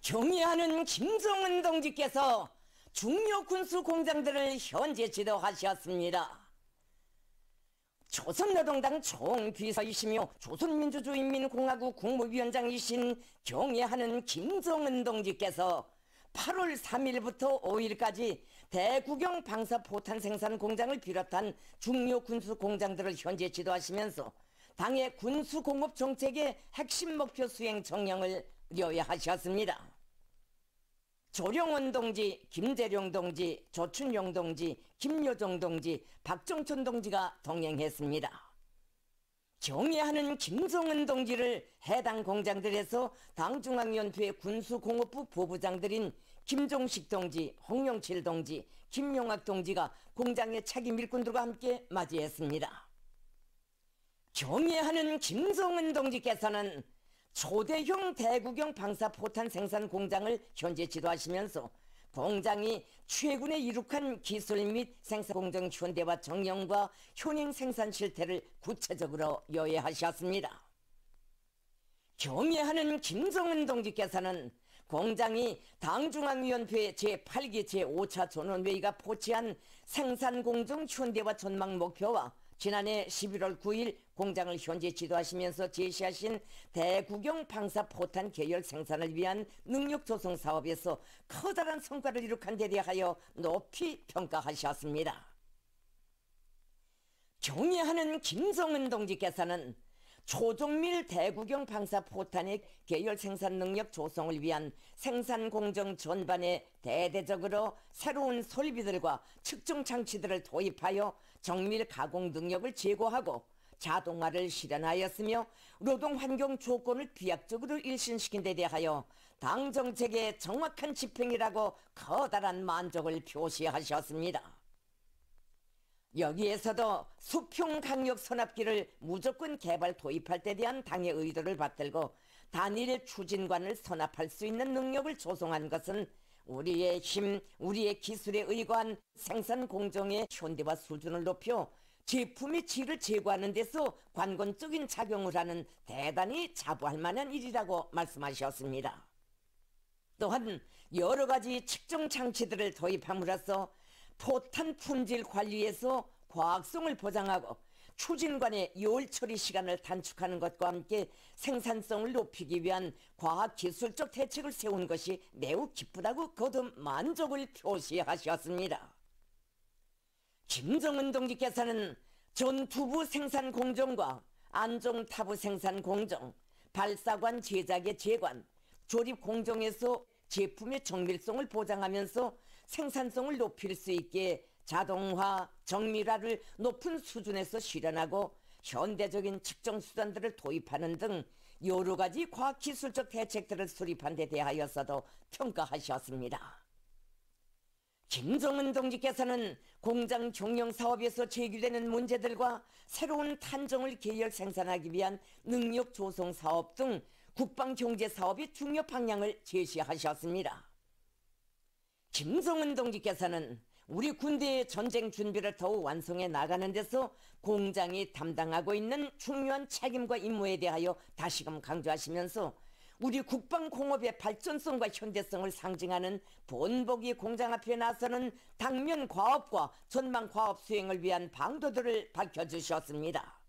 경의하는 김정은 동지께서 중요 군수 공장들을 현재 지도하셨습니다. 조선노동당 총비서이시며 조선민주주의인민공화국 국무위원장이신 경의하는 김정은 동지께서 8월 3일부터 5일까지 대구경 방사포탄 생산 공장을 비롯한 중요 군수 공장들을 현재 지도하시면서 당의 군수공업 정책의 핵심 목표 수행 정령을 의뢰하셨습니다. 조령원 동지, 김재룡 동지, 조춘용 동지, 김여정 동지, 박정천 동지가 동행했습니다. 경의하는 김정은 동지를 해당 공장들에서 당중앙위원회 군수공업부 부부장들인 김종식 동지, 홍영칠 동지, 김용학 동지가 공장의 책임 일꾼들과 함께 맞이했습니다. 경의하는 김정은 동지께서는 초대형 대구경 방사포탄 생산 공장을 현재 지도하시면서 공장이 최근에 이룩한 기술 및 생산 공정 현대화 정령과 현행 생산 실태를 구체적으로 요약하셨습니다. 경의하는 김정은 동지께서는 공장이 당중앙위원회 제8기 제5차 전원회의가 포치한 생산공정 현대화 전망 목표와 지난해 11월 9일 공장을 현재 지도하시면서 제시하신 대구경 방사포탄 계열 생산을 위한 능력 조성 사업에서 커다란 성과를 이룩한 데 대하여 높이 평가하셨습니다. 경의하는 김정은 동지께서는 초종밀 대구경 방사포탄의 계열 생산 능력 조성을 위한 생산 공정 전반에 대대적으로 새로운 설비들과 측정 장치들을 도입하여 정밀 가공 능력을 제고하고 자동화를 실현하였으며 노동 환경 조건을 비약적으로 일신시킨 데 대하여 당 정책의 정확한 집행이라고 커다란 만족을 표시하셨습니다. 여기에서도 수평 강력 선압기를 무조건 개발 도입할 때 대한 당의 의도를 받들고 단일 추진관을 선압할 수 있는 능력을 조성한 것은 우리의 힘, 우리의 기술에 의거한 생산 공정의 현대화 수준을 높여 제품의 질을 제고하는 데서 관건적인 작용을 하는 대단히 자부할 만한 일이라고 말씀하셨습니다. 또한 여러 가지 측정 장치들을 도입함으로써 포탄 품질 관리에서 과학성을 보장하고 추진관의 요일 처리 시간을 단축하는 것과 함께 생산성을 높이기 위한 과학기술적 대책을 세운 것이 매우 기쁘다고 거듭 만족을 표시하셨습니다. 김정은 동지께서는 전투부 생산 공정과 안종타부 생산 공정, 발사관 제작의 제관, 조립 공정에서 제품의 정밀성을 보장하면서 생산성을 높일 수 있게 자동화, 정밀화를 높은 수준에서 실현하고 현대적인 측정 수단들을 도입하는 등 여러 가지 과학기술적 대책들을 수립한 데 대하여서도 평가하셨습니다. 김정은 동지께서는 공장 경영 사업에서 제기되는 문제들과 새로운 탄정을 계열 생산하기 위한 능력 조성 사업 등 국방 경제 사업의 중요 방향을 제시하셨습니다. 김정은 동지께서는 우리 군대의 전쟁 준비를 더욱 완성해 나가는 데서 공장이 담당하고 있는 중요한 책임과 임무에 대하여 다시금 강조하시면서 우리 국방공업의 발전성과 현대성을 상징하는 본보기 공장 앞에 나서는 당면 과업과 전망 과업 수행을 위한 방도들을 밝혀주셨습니다.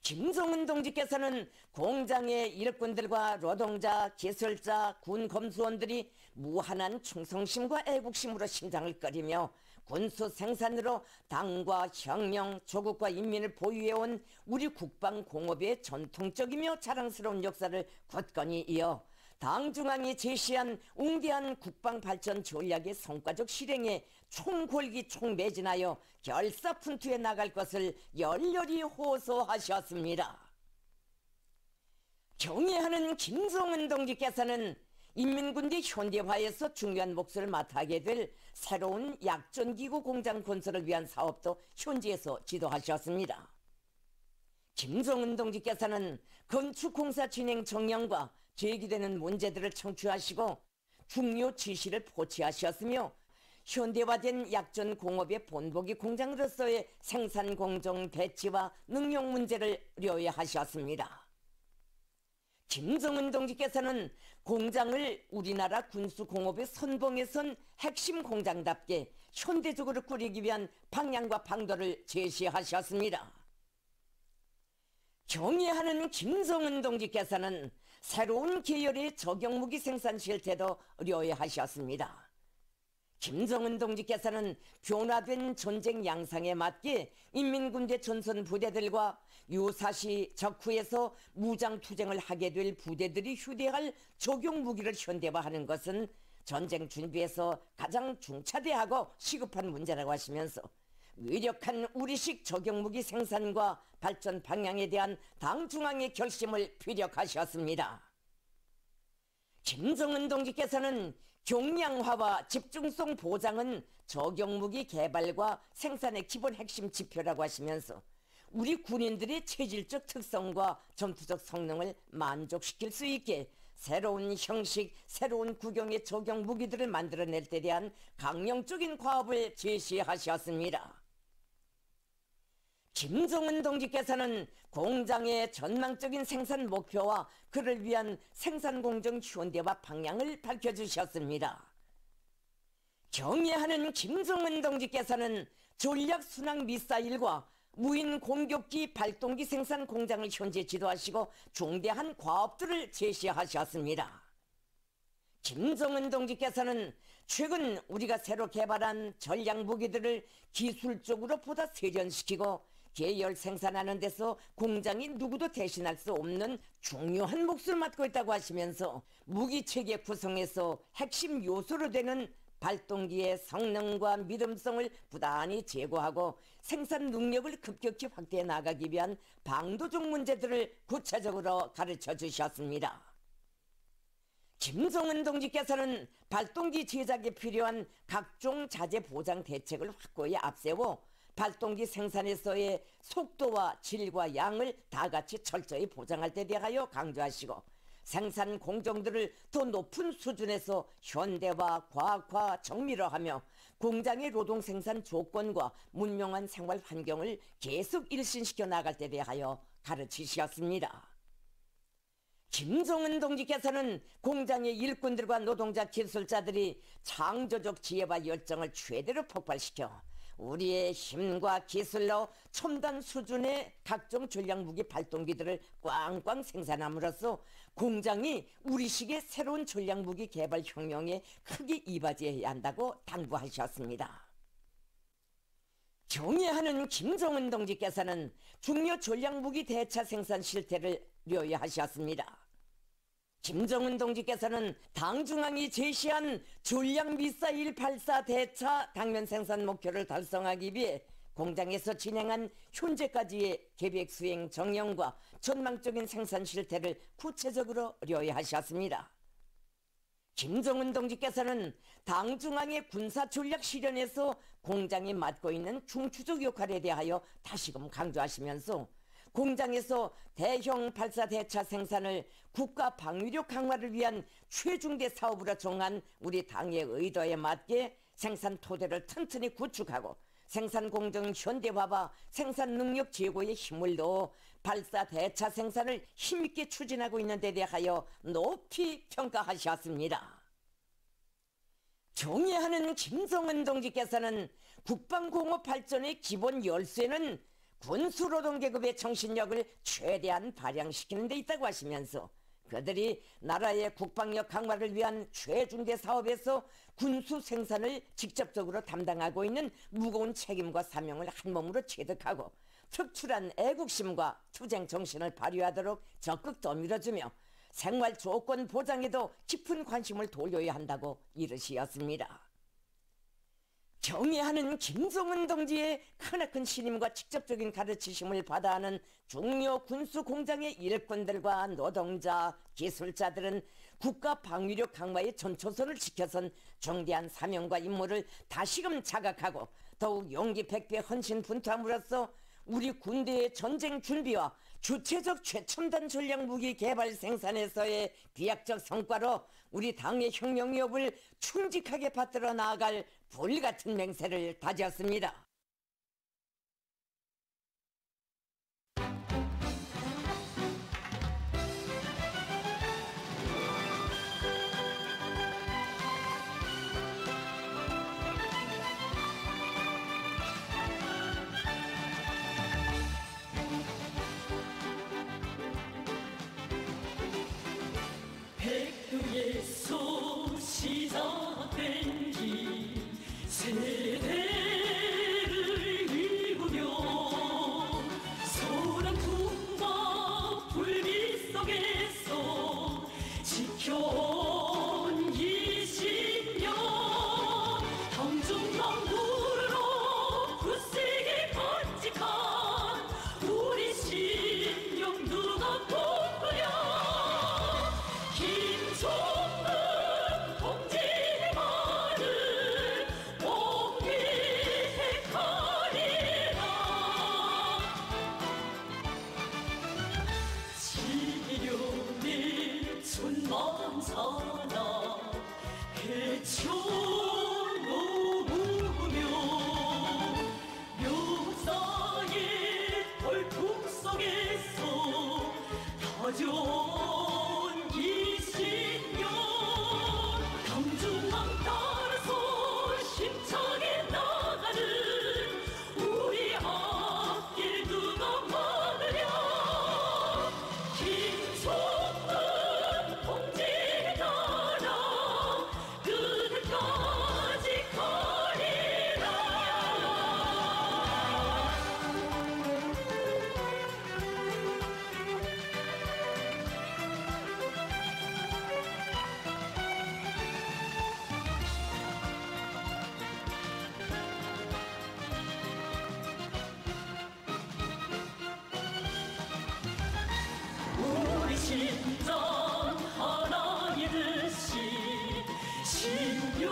김정은 동지께서는 공장의 일꾼들과 노동자, 기술자, 군 검수원들이 무한한 충성심과 애국심으로 심장을 끓이며 군수 생산으로 당과 혁명, 조국과 인민을 보유해온 우리 국방공업의 전통적이며 자랑스러운 역사를 굳건히 이어 당중앙이 제시한 웅대한 국방발전 전략의 성과적 실행에 총골기 총매진하여 결사푼투해 나갈 것을 열렬히 호소하셨습니다. 경의하는 김정은 동지께서는 인민군대 현대화에서 중요한 몫을 맡아하게 될 새로운 약전기구 공장 건설을 위한 사업도 현지에서 지도하셨습니다. 김정은 동지께서는 건축공사 진행 정령과 제기되는 문제들을 청취하시고 중요 지시를 포치하셨으며 현대화된 약전 공업의 본보기 공장으로서의 생산 공정 배치와 능력 문제를 의뢰하셨습니다. 김정은 동지께서는 공장을 우리나라 군수공업의 선봉에 선 핵심 공장답게 현대적으로 꾸리기 위한 방향과 방도를 제시하셨습니다. 경의하는 김정은 동지께서는 새로운 계열의 저격무기 생산 실태도 의뢰하셨습니다. 김정은 동지께서는 변화된 전쟁 양상에 맞게 인민군대 전선 부대들과 유사시 적후에서 무장투쟁을 하게 될 부대들이 휴대할 저격무기를 현대화하는 것은 전쟁 준비에서 가장 중차대하고 시급한 문제라고 하시면서 위력한 우리식 저격무기 생산과 발전 방향에 대한 당 중앙의 결심을 피력하셨습니다. 김정은 동지께서는 경량화와 집중성 보장은 저격무기 개발과 생산의 기본 핵심 지표라고 하시면서 우리 군인들의 체질적 특성과 전투적 성능을 만족시킬 수 있게 새로운 형식, 새로운 구경의 저격무기들을 만들어낼 데 대한 강령적인 과업을 제시하셨습니다. 김정은 동지께서는 공장의 전망적인 생산 목표와 그를 위한 생산공정 현대화 방향을 밝혀주셨습니다. 경의하는 김정은 동지께서는 전략순항 미사일과 무인 공격기 발동기 생산 공장을 현재 지도하시고 중대한 과업들을 제시하셨습니다. 김정은 동지께서는 최근 우리가 새로 개발한 전략무기들을 기술적으로 보다 세련시키고 계열 생산하는 데서 공장이 누구도 대신할 수 없는 중요한 몫을 맡고 있다고 하시면서 무기체계 구성에서 핵심 요소로 되는 발동기의 성능과 믿음성을 부단히 제고하고 생산 능력을 급격히 확대해 나가기 위한 방도적 문제들을 구체적으로 가르쳐 주셨습니다. 김정은 동지께서는 발동기 제작에 필요한 각종 자재 보장 대책을 확고히 앞세워 발동기 생산에서의 속도와 질과 양을 다같이 철저히 보장할 데 대하여 강조하시고 생산 공정들을 더 높은 수준에서 현대화, 과학화, 정밀화하며 공장의 노동 생산 조건과 문명한 생활 환경을 계속 일신시켜 나갈 데 대하여 가르치셨습니다. 김정은 동지께서는 공장의 일꾼들과 노동자 기술자들이 창조적 지혜와 열정을 최대로 폭발시켜 우리의 힘과 기술로 첨단 수준의 각종 전략무기 발동기들을 꽝꽝 생산함으로써 공장이 우리식의 새로운 전략무기 개발 혁명에 크게 이바지해야 한다고 당부하셨습니다. 경의하는 김정은 동지께서는 중요 전략무기 대차 생산 실태를 료하셨습니다. 김정은 동지께서는 당 중앙이 제시한 전략미사일 발사 대차 당면 생산 목표를 달성하기 위해 공장에서 진행한 현재까지의 계획 수행 정령과 전망적인 생산 실태를 구체적으로 료하셨습니다. 김정은 동지께서는 당 중앙의 군사 전략 실현에서 공장이 맡고 있는 중추적 역할에 대하여 다시금 강조하시면서 공장에서 대형 발사 대차 생산을 국가 방위력 강화를 위한 최중대 사업으로 정한 우리 당의 의도에 맞게 생산 토대를 튼튼히 구축하고 생산 공정 현대화와 생산 능력 제고에 힘을 넣어 발사 대차 생산을 힘있게 추진하고 있는 데 대하여 높이 평가하셨습니다. 경의하는 김정은 동지께서는 국방공업 발전의 기본 열쇠는 군수노동계급의 정신력을 최대한 발양시키는 데 있다고 하시면서 그들이 나라의 국방력 강화를 위한 최중대 사업에서 군수 생산을 직접적으로 담당하고 있는 무거운 책임과 사명을 한몸으로 체득하고 특출한 애국심과 투쟁 정신을 발휘하도록 적극 떠밀어주며 생활 조건 보장에도 깊은 관심을 돌려야 한다고 이르시었습니다. 경의하는 김정은 동지의 크나큰 신임과 직접적인 가르치심을 받아 하는 중요 군수 공장의 일꾼들과 노동자, 기술자들은 국가 방위력 강화의 전초선을 지켜선 정대한 사명과 임무를 다시금 자각하고 더욱 용기 백배 헌신 분투함으로써 우리 군대의 전쟁 준비와 주체적 최첨단 전략무기 개발 생산에서의 비약적 성과로 우리 당의 혁명 위협을 충직하게 받들어 나아갈 불같은 맹세를 다졌습니다. 현이 경중왕국으로 굳세게 간직한 우리 신령 누가 복구려 김종은 동지의 말을 옹기행하리라. 지련의 춘만사나 해쳐놓으며 묘사의 벌품 속에서 다져온 이신년 경중왕 따라서 힘차게 나가는 우리 앞길 누가 막으랴. 김종은 동지에 따라 끝까지 가리라. 우리 심장 하나의 듯이 신념은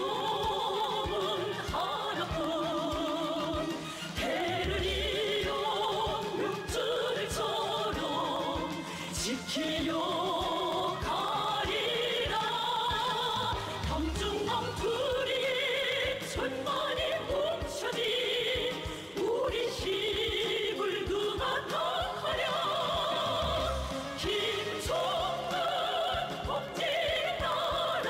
하나뿐 대를 이어 육줄처럼 지키려 가리라. 경중왕 둘이 천만이 뭉쳐진 우리 힘을 누가 덕하랴. 김종은 동지에 따라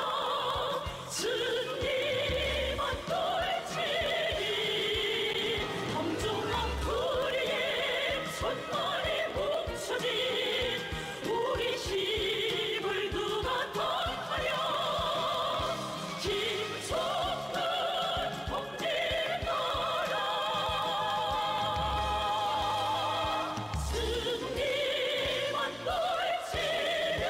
승리만 떨치니 경중왕 둘이의 천만이 뭉쳐진 우리 힘을 누가 덕하랴. 김종은 동지에 따라 승리만 떨치네.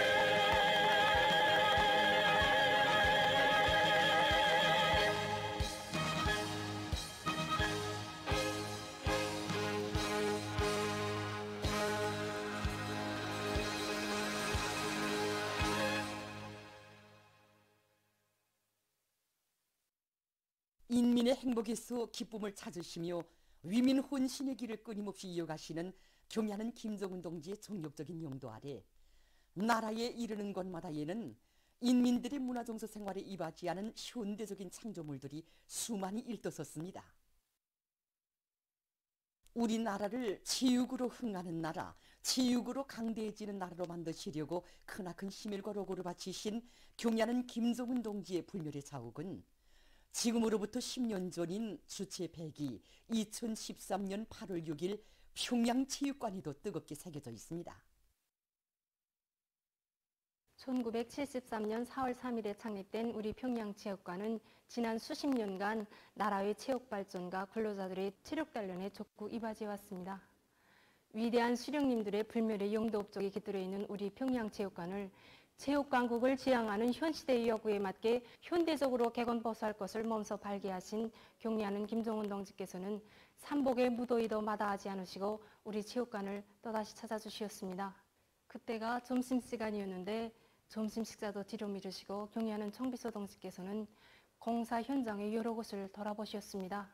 인민의 행복에서 기쁨을 찾으시며 위민 혼신의 길을 끊임없이 이어가시는 경야는 김정은 동지의 정력적인 용도 아래 나라에 이르는 곳마다에는 인민들의 문화정서 생활에 이바지하는 현대적인 창조물들이 수많이 일떠섰습니다. 우리나라를 체육으로 흥하는 나라, 체육으로 강대해지는 나라로 만드시려고 크나큰 힘일과 노고를 바치신 경야는 김정은 동지의 불멸의 자욱은 지금으로부터 10년 전인 주체 100이 2013년 8월 6일 평양체육관에도 뜨겁게 새겨져 있습니다. 1973년 4월 3일에 창립된 우리 평양체육관은 지난 수십 년간 나라의 체육 발전과 근로자들의 체력 단련에 적극 이바지해왔습니다. 위대한 수령님들의 불멸의 영도 업적이 깃들어 있는 우리 평양체육관을 체육강국을 지향하는 현시대의 요구에 맞게 현대적으로 개건보수할 것을 몸소 발기하신 경례하는 김정은 동지께서는 삼복의 무도위도 마다하지 않으시고 우리 체육관을 또다시 찾아주시었습니다. 그때가 점심시간이었는데 점심 식사도 뒤로 미루시고 경례하는 청비서 동지께서는 공사 현장의 여러 곳을 돌아보셨습니다.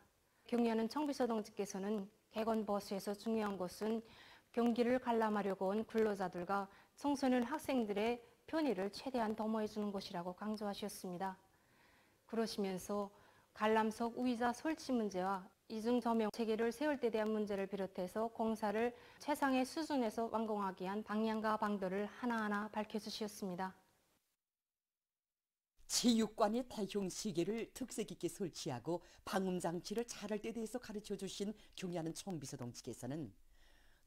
경례하는 청비서 동지께서는 개건보수에서 중요한 것은 경기를 관람하려고 온 근로자들과 청소년 학생들의 편의를 최대한 도모해 주는 것이라고 강조하셨습니다. 그러시면서 관람석 의자 설치 문제와 이중 조명 체계를 세울 때 대한 문제를 비롯해서 공사를 최상의 수준에서 완공하기 위한 방향과 방도를 하나하나 밝혀주셨습니다. 체육관의 대형 시계를 특색 있게 설치하고 방음 장치를 잘할 때 대해서 가르쳐 주신 경례하는 총비서 동지께서는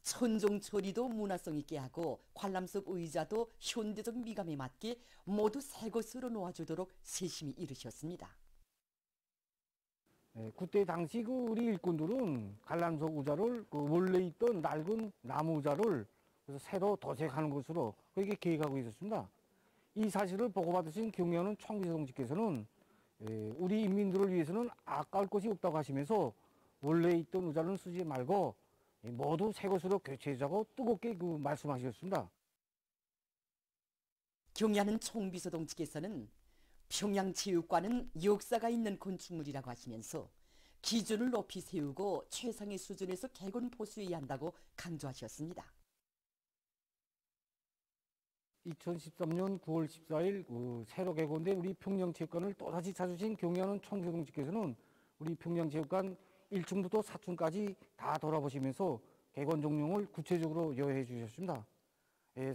천정 처리도 문화성 있게 하고 관람석 의자도 현대적 미감에 맞게 모두 새 것으로 놓아주도록 세심히 이르셨습니다. 그때 당시 우리 일꾼들은 관람석 의자를 원래 있던 낡은 나무 의자를 그래서 새로 도색하는 것으로 그렇게 계획하고 있었습니다. 이 사실을 보고받으신 경영하는 총비서 동지께서는 우리 인민들을 위해서는 아까울 것이 없다고 하시면서 원래 있던 의자를 쓰지 말고 모두 새 것으로 교체하자고 뜨겁게 말씀하셨습니다. 경야는 총비서 동지께서는 평양체육관은 역사가 있는 건축물이라고 하시면서 기준을 높이 세우고 최상의 수준에서 개건 보수해야 한다고 강조하셨습니다. 2013년 9월 14일 새로 개건된 우리 평양체육관을 또다시 찾으신 경영하는 총비서 동지께서는 우리 평양체육관 1층부터 4층까지 다 돌아보시면서 개건 종용을 구체적으로 여해해 주셨습니다.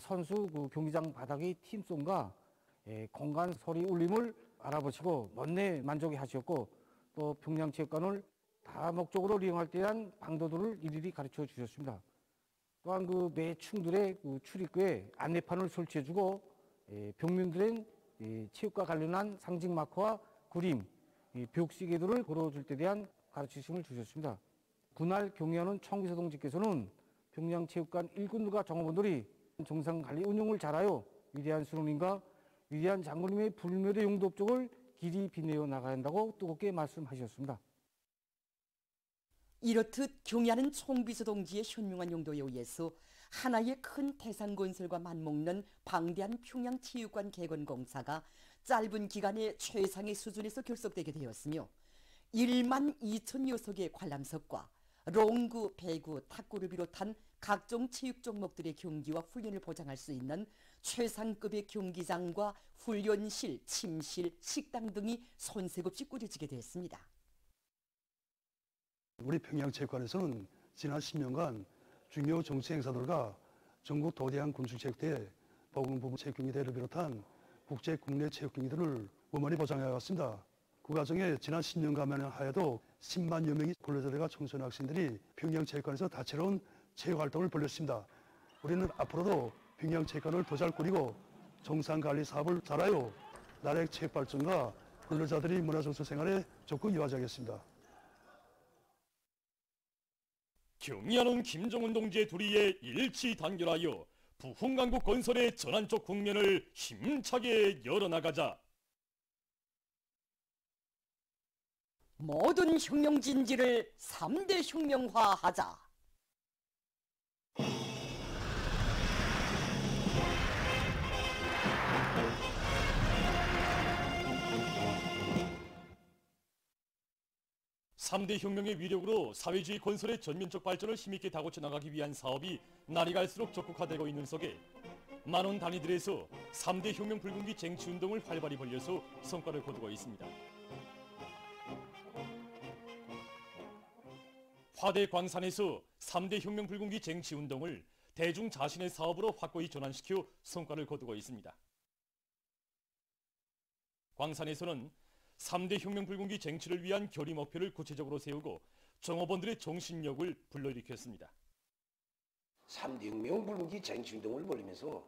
선수 경기장 바닥의 팀송과 공간 소리 울림을 알아보시고 원내 만족해 하셨고 또 평양체육관을 다목적으로 이용할 때 대한 방도들을 일일이 가르쳐 주셨습니다. 또한 매 층들의 출입구에 안내판을 설치해주고 병민들은 체육과 관련한 상징 마커와 그림, 벽시계들을 걸어줄 때 대한 가르치심을 주셨습니다. 그날 경의하는 총비서 동지께서는 평양체육관 일꾼들과 종업원들이 정상관리 운영을 잘하여 위대한 수령님과 위대한 장군님의 불멸의 용도 업적을 길이 빛내어 나가야 한다고 뜨겁게 말씀하셨습니다. 이렇듯 경야는 총비서 동지의 현명한 용도에 의해서 하나의 큰 대상건설과 맞먹는 방대한 평양체육관 개건 공사가 짧은 기간에 최상의 수준에서 결석되게 되었으며 1만 2천여 석의 관람석과 롱구, 배구, 탁구를 비롯한 각종 체육 종목들의 경기와 훈련을 보장할 수 있는 최상급의 경기장과 훈련실, 침실, 식당 등이 손색 없이 꾸려지게 되었습니다. 우리 평양체육관에서는 지난 10년간 중요 정치 행사들과 전국 도대한 군축체육대회, 보건부문 체육경기대회를 비롯한 국제 국내 체육경기들을 원만히 보장해 왔습니다. 그 과정에 지난 10년간 하여도 10만여 명의 근로자들과 청소년 학생들이 평양체육관에서 다채로운 체육활동을 벌였습니다. 우리는 앞으로도 평양체육관을 더 잘 꾸리고 정상관리 사업을 잘하여 나라의 체육발전과 근로자들의 문화정서 생활에 적극 이어가겠습니다. 경의하는 김정은 동지의 도리에 일치 단결하여 부흥강국 건설의 전환적 국면을 힘차게 열어나가자. 모든 혁명진지를 3대 혁명화하자. (3대) 혁명의 위력으로 사회주의 건설의 전면적 발전을 힘있게 다고쳐 나가기 위한 사업이 날이 갈수록 적극화되고 있는 속에 많은 단위들에서 3대 혁명 불군기 쟁취운동을 활발히 벌려서 성과를 거두고 있습니다. 화대 광산에서 3대 혁명 불군기 쟁취운동을 대중 자신의 사업으로 확고히 전환시켜 성과를 거두고 있습니다. 광산에서는 3대 혁명 불군기 쟁취를 위한 결의 목표를 구체적으로 세우고 종업원들의 정신력을 불러일으켰습니다. 3대 혁명 불군기 쟁취운동을 벌이면서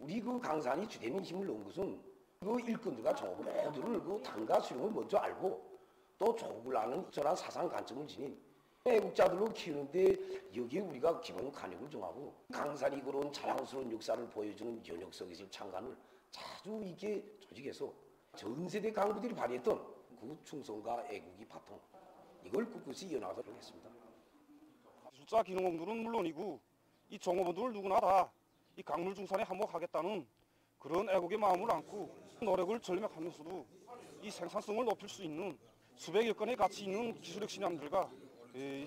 우리 강산이 주된 힘을 놓은 것은 일꾼들과 종업원 모두를 당과 수령을 먼저 알고 또 조국을 아는 저런 사상 관점을 지닌 애국자들로 키우는데 여기에 우리가 기본 관역을 정하고 강산이 그런 자랑스러운 역사를 보여주는 연역석의 창간을 자주 있게 조직해서 전 세대 강부들이 발휘했던 그 충성과 애국의 바통 이걸 꿋꿋이 이어나가도록 하겠습니다. 기술자 기능공들은 물론이고 이 종업원들 누구나 다 이 강물중산에 한몫하겠다는 그런 애국의 마음을 안고 노력을 절맥하면서도 이 생산성을 높일 수 있는 수백여 건의 가치 있는 기술력 신양들과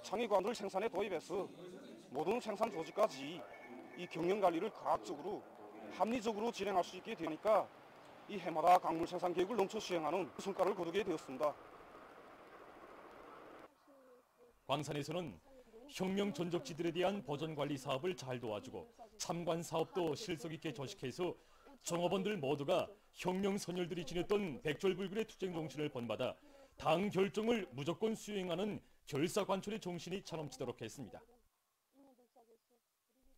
창의관을 생산에 도입해서 모든 생산 조직까지 이 경영관리를 과학적으로 합리적으로 진행할 수 있게 되니까 이 해마다 강물 생산 계획을 넘쳐 수행하는 성과를 거두게 되었습니다. 광산에서는 혁명 전적지들에 대한 보전관리 사업을 잘 도와주고 참관 사업도 실속 있게 조직해서 종업원들 모두가 혁명 선열들이 지녔던 백졸불굴의 투쟁 정신을 본받아 당 결정을 무조건 수행하는 결사관철의 정신이 차넘치도록 했습니다.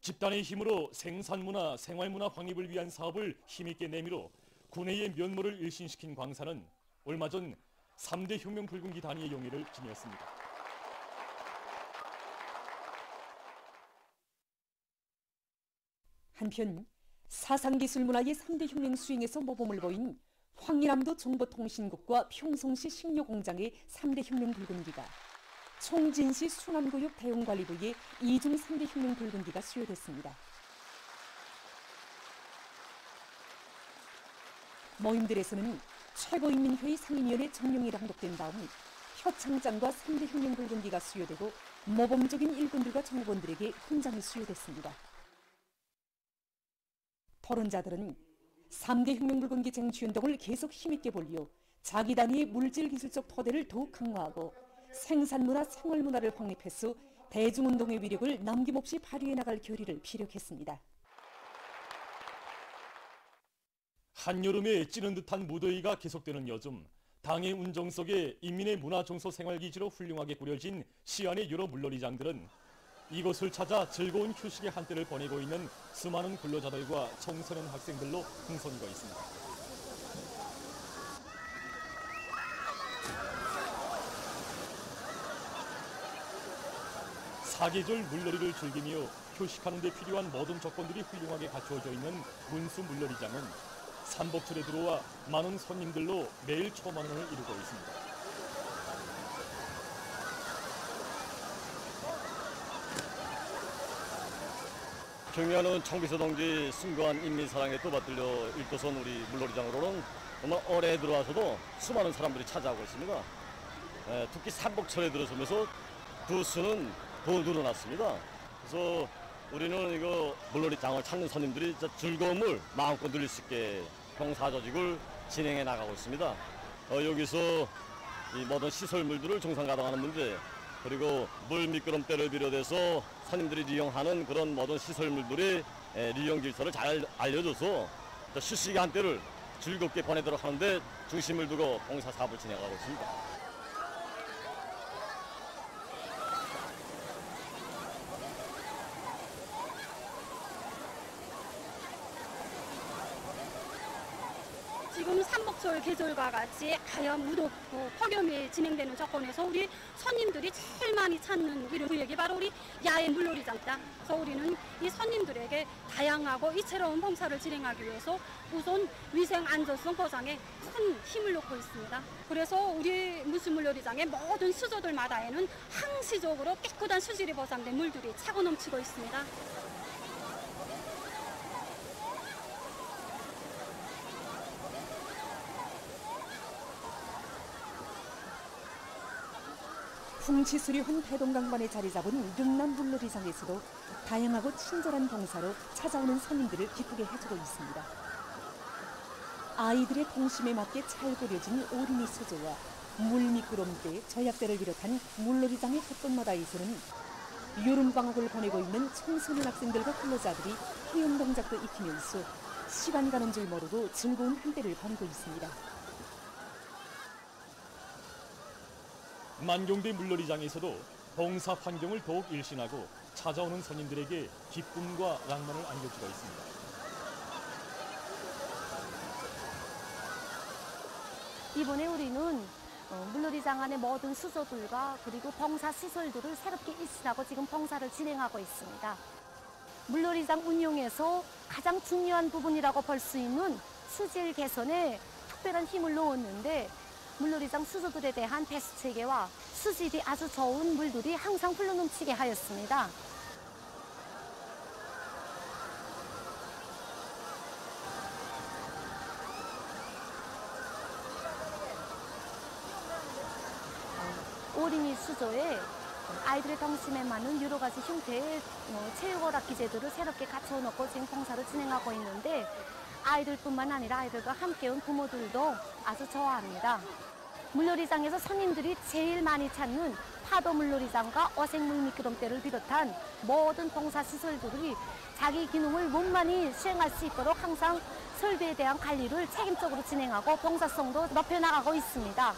집단의 힘으로 생산문화, 생활문화 확립을 위한 사업을 힘있게 내밀어 군의의 면모를 일신시킨 광산은 얼마 전 3대 혁명 불군기 단위의 용의를 지녔습니다. 한편 사상기술문화의 3대 혁명 수행에서 모범을 보인 황리남도 정보통신국과 평성시 식료공장의 3대 혁명 붉은기가 총진시 순환구역 대응관리부의 2중 3대 혁명 붉은기가 수여됐습니다. 모임들에서는 최고인민회의 상임위원회 정령이 낭독된 다음 표창장과 3대 혁명 붉은기가 수여되고 모범적인 일꾼들과 정보원들에게 훈장이 수여됐습니다. 토론자들은 3대 혁명 붉은기 쟁취운동을 계속 힘있게 벌려 자기 단위의 물질기술적 토대를 더욱 강화하고 생산문화, 생활문화를 확립해서 대중운동의 위력을 남김없이 발휘해 나갈 결의를 피력했습니다. 한여름에 찌는 듯한 무더위가 계속되는 요즘 당의 운정 속에 인민의 문화정서 생활기지로 훌륭하게 꾸려진 시안의 여러 물놀이장들은 이곳을 찾아 즐거운 휴식의 한때를 보내고 있는 수많은 근로자들과 청소년 학생들로 흥성이고 있습니다. 사계절 물놀이를 즐기며 휴식하는 데 필요한 모든 조건들이 훌륭하게 갖추어져 있는 문수 물놀이장은 삼복철에 들어와 많은 손님들로 매일 초만원을 이루고 있습니다. 경의하는 청비서 동지 숭고한 인민사랑에 떠받들려 일도선 우리 물놀이장으로는 정말 올해 들어와서도 수많은 사람들이 찾아오고 있습니다. 특히 삼복철에 들어서면서 그 수는 더 늘어났습니다. 그래서 우리는 이거 물놀이장을 찾는 손님들이 즐거움을 마음껏 누릴 수 있게 봉사조직을 진행해 나가고 있습니다. 여기서 이 모든 시설물들을 정상 가동하는 문제, 그리고 물 미끄럼대를 비롯해서 손님들이 이용하는 그런 모든 시설물들이 이용 질서를 잘 알려줘서 휴식의 한때를 즐겁게 보내도록 하는데 중심을 두고 봉사 사업을 진행하고 있습니다. 지금 삼복절 계절과 같이 하얀 무덥고 폭염이 진행되는 조건에서 우리 손님들이 제일 많이 찾는 이런 구역이 바로 우리 야외 물놀이장이다. 그래서 우리는 이 손님들에게 다양하고 이채로운 봉사를 진행하기 위해서 우선 위생 안전성 보장에 큰 힘을 놓고 있습니다. 그래서 우리 문수 물놀이장의 모든 수조들마다에는 항시적으로 깨끗한 수질이 보장된 물들이 차고 넘치고 있습니다. 풍치수려한 대동강반에 자리 잡은 능남 물놀이장에서도 다양하고 친절한 봉사로 찾아오는 손님들을 기쁘게 해주고 있습니다. 아이들의 동심에 맞게 잘 그려진 오리니 수조와 물미끄럼대, 저약대를 비롯한 물놀이장의 헛돈마다에서는 여름방학을 보내고 있는 청소년 학생들과 근로자들이 헤엄 동작도 익히면서 시간 가는 줄 모르고 즐거운 한때를 보내고 있습니다. 만경대 물놀이장에서도 봉사 환경을 더욱 일신하고 찾아오는 손님들에게 기쁨과 낭만을 안겨주고 있습니다. 이번에 우리는 물놀이장 안의 모든 수조들과 그리고 봉사 시설들을 새롭게 일신하고 지금 봉사를 진행하고 있습니다. 물놀이장 운용에서 가장 중요한 부분이라고 볼 수 있는 수질 개선에 특별한 힘을 놓았는데 물놀이장 수조들에 대한 배수 체계와 수질이 아주 좋은 물들이 항상 흘러넘치게 하였습니다. 어린이 수조에 아이들의 동심에 맞는 여러 가지 형태의 체육오락 기제들을 새롭게 갖춰 놓고 지금 봉사를 진행하고 있는데 아이들뿐만 아니라 아이들과 함께 온 부모들도 아주 좋아합니다. 물놀이장에서 손님들이 제일 많이 찾는 파도 물놀이장과 어생물 미끄럼대를 비롯한 모든 봉사시설들이 자기 기능을 원만히 수행할 수 있도록 항상 설비에 대한 관리를 책임적으로 진행하고 봉사성도 높여나가고 있습니다.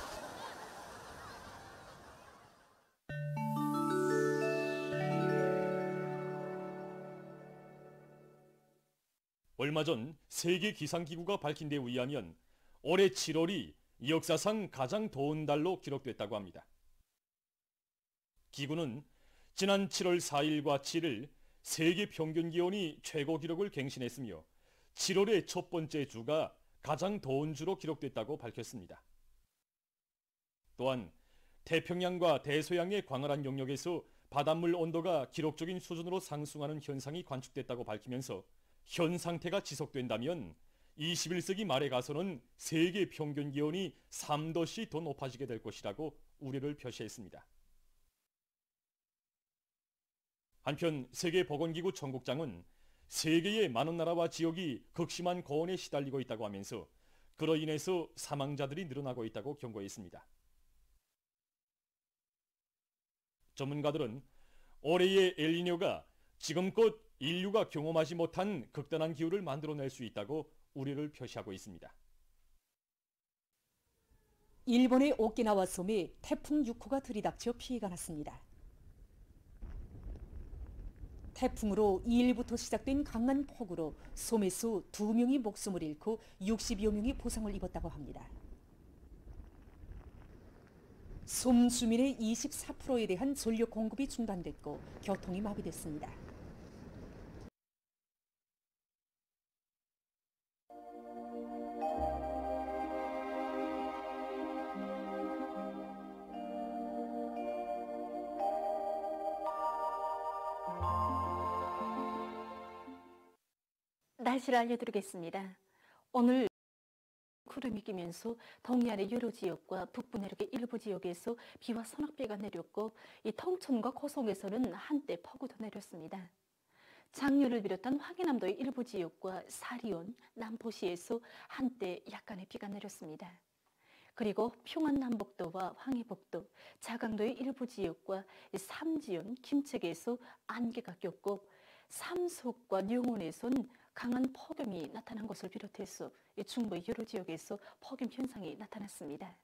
얼마 전 세계기상기구가 밝힌 데 의하면 올해 7월이 역사상 가장 더운 달로 기록됐다고 합니다. 기구는 지난 7월 4일과 7일 세계 평균 기온이 최고 기록을 갱신했으며 7월의 첫 번째 주가 가장 더운 주로 기록됐다고 밝혔습니다. 또한 태평양과 대서양의 광활한 영역에서 바닷물 온도가 기록적인 수준으로 상승하는 현상이 관측됐다고 밝히면서 현 상태가 지속된다면 21세기 말에 가서는 세계 평균 기온이 3도씩 더 높아지게 될 것이라고 우려를 표시했습니다. 한편 세계보건기구 총국장은 세계의 많은 나라와 지역이 극심한 고온에 시달리고 있다고 하면서 그로 인해서 사망자들이 늘어나고 있다고 경고했습니다. 전문가들은 올해의 엘니뇨가 지금껏 인류가 경험하지 못한 극단한 기후를 만들어낼 수 있다고 우려를 표시하고 있습니다. 일본의 오키나와 섬에 태풍 6호가 들이닥쳐 피해가 났습니다. 태풍으로 2일부터 시작된 강한 폭우로 섬에서 2명이 목숨을 잃고 60여 명이 부상을 입었다고 합니다. 섬 주민의 24%에 대한 전력 공급이 중단됐고 교통이 마비됐습니다. 날씨를 알려드리겠습니다. 오늘 구름이 끼면서 동해안의 여러 지역과 북부 내륙의 일부 지역에서 비와 소낙비가 내렸고 이 통천과 고성에서는 한때 폭우도 내렸습니다. 장류를 비롯한 황해남도의 일부 지역과 사리온, 남포시에서 한때 약간의 비가 내렸습니다. 그리고 평안남북도와 황해북도, 자강도의 일부 지역과 삼지연, 김책에서 안개가 꼈고 삼속과 룡원에서는 강한 폭염이 나타난 것을 비롯해서 중부의 여러 지역에서 폭염 현상이 나타났습니다.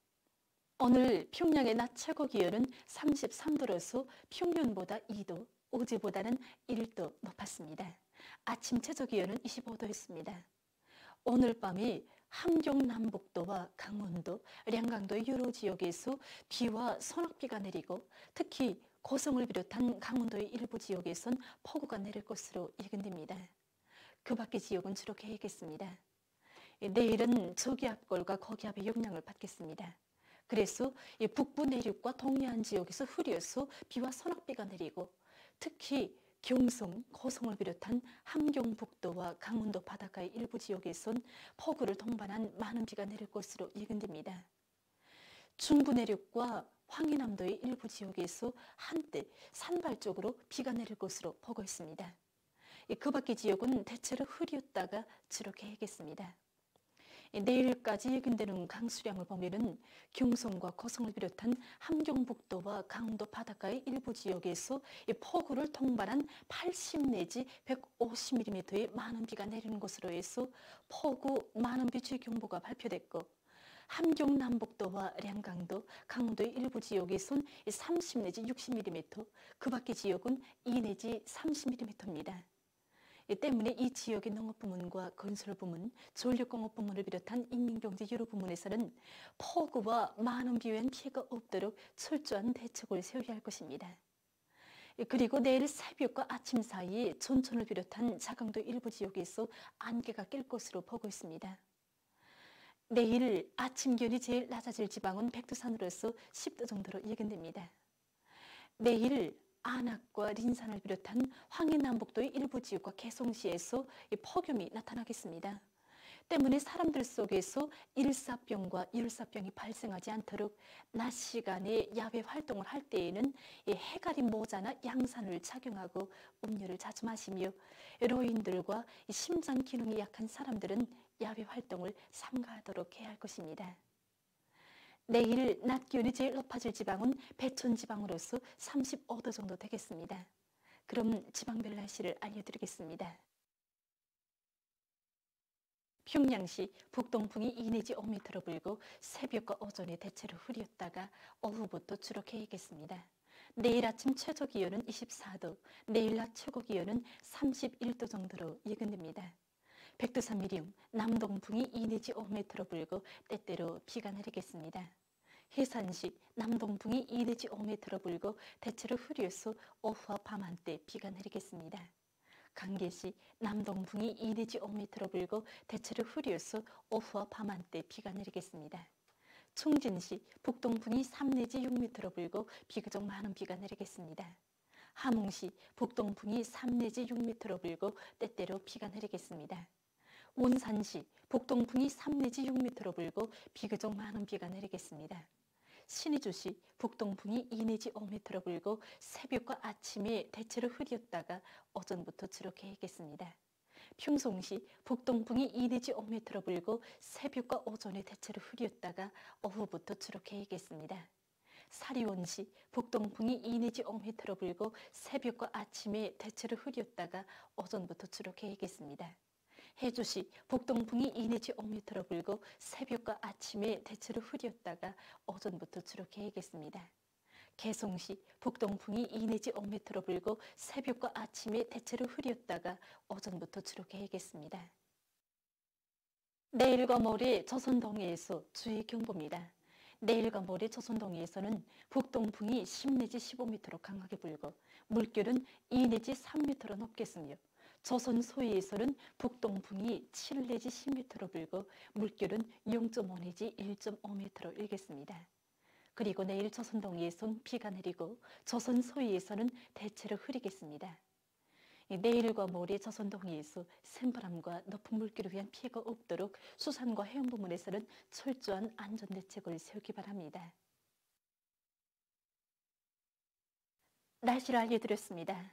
오늘 평양의 낮 최고 기온은 33도로서 평년보다 2도, 어제보다는 1도 높았습니다. 아침 최저 기온은 25도였습니다. 오늘 밤에 함경 남북도와 강원도, 량강도의 여러 지역에서 비와 소낙비가 내리고 특히 고성을 비롯한 강원도의 일부 지역에선 폭우가 내릴 것으로 예견됩니다. 그 밖의 지역은 주로 개겠습니다. 내일은 저기압골과 거기압의 영향을 받겠습니다. 그래서 북부 내륙과 동해안 지역에서 흐려서 비와 소낙비가 내리고 특히 경성, 고성을 비롯한 함경북도와 강원도 바닷가의 일부 지역에선 폭우를 동반한 많은 비가 내릴 것으로 예견됩니다. 중부 내륙과 황해남도의 일부 지역에서 한때 산발적으로 비가 내릴 것으로 보고 있습니다. 그 밖의 지역은 대체로 흐렸다가 주로 개겠습니다. 내일까지 예견되는 강수량을 보면은 경성과 고성을 비롯한 함경북도와 강원도 바닷가의 일부 지역에서 폭우를 동반한 80 내지 150mm의 많은 비가 내리는 것으로 해서 폭우 많은 비 주의경보가 발표됐고 함경 남북도와 량강도, 강원도의 일부 지역에선 30 내지 60mm, 그 밖의 지역은 2 내지 30mm입니다. 때문에 이 지역의 농업부문과 건설부문, 전력공업부문을 비롯한 인민경제 여러 부문에서는 폭우와 많은 비에 의한 피해가 없도록 철저한 대책을 세워야 할 것입니다. 그리고 내일 새벽과 아침 사이에 전천을 비롯한 자강도 일부 지역에서 안개가 낄 것으로 보고 있습니다. 내일 아침 기온이 제일 낮아질 지방은 백두산으로서 10도 정도로 예견됩니다. 내일 안악과 린산을 비롯한 황해남북도의 일부 지역과 개성시에서 폭염이 나타나겠습니다. 때문에 사람들 속에서 일사병과 열사병이 발생하지 않도록 낮 시간에 야외 활동을 할 때에는 해가림 모자나 양산을 착용하고 음료를 자주 마시며 노인들과 심장 기능이 약한 사람들은 야외 활동을 삼가하도록 해야 할 것입니다. 내일 낮 기온이 제일 높아질 지방은 배천 지방으로서 35도 정도 되겠습니다. 그럼 지방별 날씨를 알려드리겠습니다. 평양시 북동풍이 2 내지 5m로 불고 새벽과 오전에 대체로 흐렸다가 오후부터 주로 개겠습니다. 내일 아침 최저 기온은 24도, 내일 낮 최고 기온은 31도 정도로 예견됩니다. 백두산 미령, 남동풍이 2 내지 5m로 불고 때때로 비가 내리겠습니다. 해산시, 남동풍이 2 내지 5m로 불고 대체로 흐려서 오후와 밤 한때 비가 내리겠습니다. 강계시 남동풍이 2 내지 5m로 불고 대체로 흐려서 오후와 밤한때 비가 내리겠습니다. 충진시 북동풍이 3 내지 6m로 불고 비교적 많은 비가 내리겠습니다. 함흥시 북동풍이 3 내지 6m로 불고 때때로 비가 내리겠습니다. 원산시 북동풍이 3 내지 6m로 불고 비교적 많은 비가 내리겠습니다. 신의주시 북동풍이 2 내지 5m로 불고 새벽과 아침에 대체로 흐렸다가 오전부터 주로 개겠습니다. 평송시 북동풍이 2 내지 5m로 불고 새벽과 오전에 대체로 흐렸다가 오후부터 주로 개겠습니다. 사리원시 북동풍이 2 내지 5m로 불고 새벽과 아침에 대체로 흐렸다가 오전부터 주로 개겠습니다. 해주시 북동풍이 2 내지 5m로 불고 새벽과 아침에 대체로 흐렸다가 오전부터 주로 개겠습니다. 개송시 북동풍이 2 내지 5m로 불고 새벽과 아침에 대체로 흐렸다가 오전부터 주로 개겠습니다. 내일과 모레 조선동해에서 주의 경보입니다. 내일과 모레 조선동해에서는 북동풍이 10 내지 15m로 강하게 불고 물결은 2 내지 3m로 높겠으며 조선 소해에서는 북동풍이 7 내지 10m로 불고 물결은 0.5 내지 1.5m로 일겠습니다. 그리고 내일 조선 동해에선 비가 내리고 조선 서해에서는 대체로 흐리겠습니다. 내일과 모레 조선 동해에서 센바람과 높은 물결을 위한 피해가 없도록 수산과 해운부문에서는 철저한 안전대책을 세우기 바랍니다. 날씨를 알려드렸습니다.